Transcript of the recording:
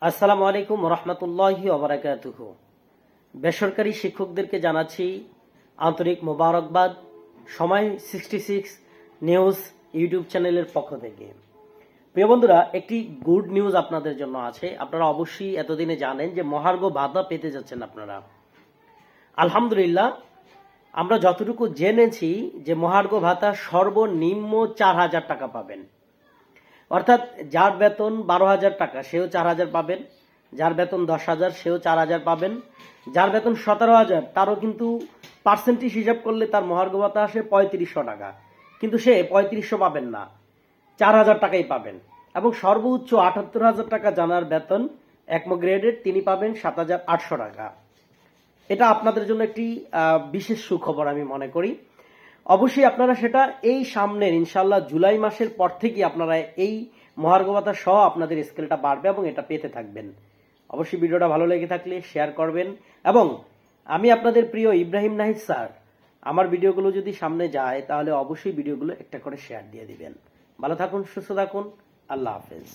আসসালামু আলাইকুম রহমতুল্লাহি ওবারাকাতুহু। বেসরকারি শিক্ষকদেরকে জানাচ্ছি আন্তরিক মোবারকবাদ সময় 66 নিউজ ইউটিউব চ্যানেলের পক্ষ থেকে। প্রিয় বন্ধুরা, একটি গুড নিউজ আপনাদের জন্য আছে। আপনারা অবশ্যই এতদিনে জানেন যে মহার্ঘ ভাতা পেতে যাচ্ছেন আপনারা। আলহামদুলিল্লাহ, আমরা যতটুকু জেনেছি যে মহার্ঘ ভাতা সর্বনিম্ন 4,000 টাকা পাবেন। অর্থাৎ যার বেতন 12,000 টাকা সেও 4,000 পাবেন, যার বেতন 10,000 সেও 4,000 পাবেন, যার বেতন 17,000 তারও কিন্তু পার্সেন্টেজ হিসাব করলে তার মহার্ঘ ভাতা আসে 3,500 টাকা, কিন্তু সে 3,500 পাবেন না, 4,000 টাকাই পাবেন। এবং সর্বোচ্চ 78,000 টাকা জানার বেতন একম গ্রেডের তিনি পাবেন 7,800 টাকা। এটা আপনাদের জন্য একটি বিশেষ সুখবর আমি মনে করি। অবশ্যই আপনারা সেটা এই সামনের ইনশাল্লাহ জুলাই মাসের পর থেকেই আপনারা এই মহার্ঘ ভাতা সহ আপনাদের স্কেলটা বাড়বে এবং এটা পেতে থাকবেন। অবশ্যই ভিডিওটা ভালো লেগে থাকলে শেয়ার করবেন। এবং আমি আপনাদের প্রিয় ইব্রাহিম নাহিদ স্যার, আমার ভিডিওগুলো যদি সামনে যায় তাহলে অবশ্যই ভিডিওগুলো একটা করে শেয়ার দিয়ে দিবেন। ভালো থাকুন, সুস্থ থাকুন, আল্লাহ হাফেজ।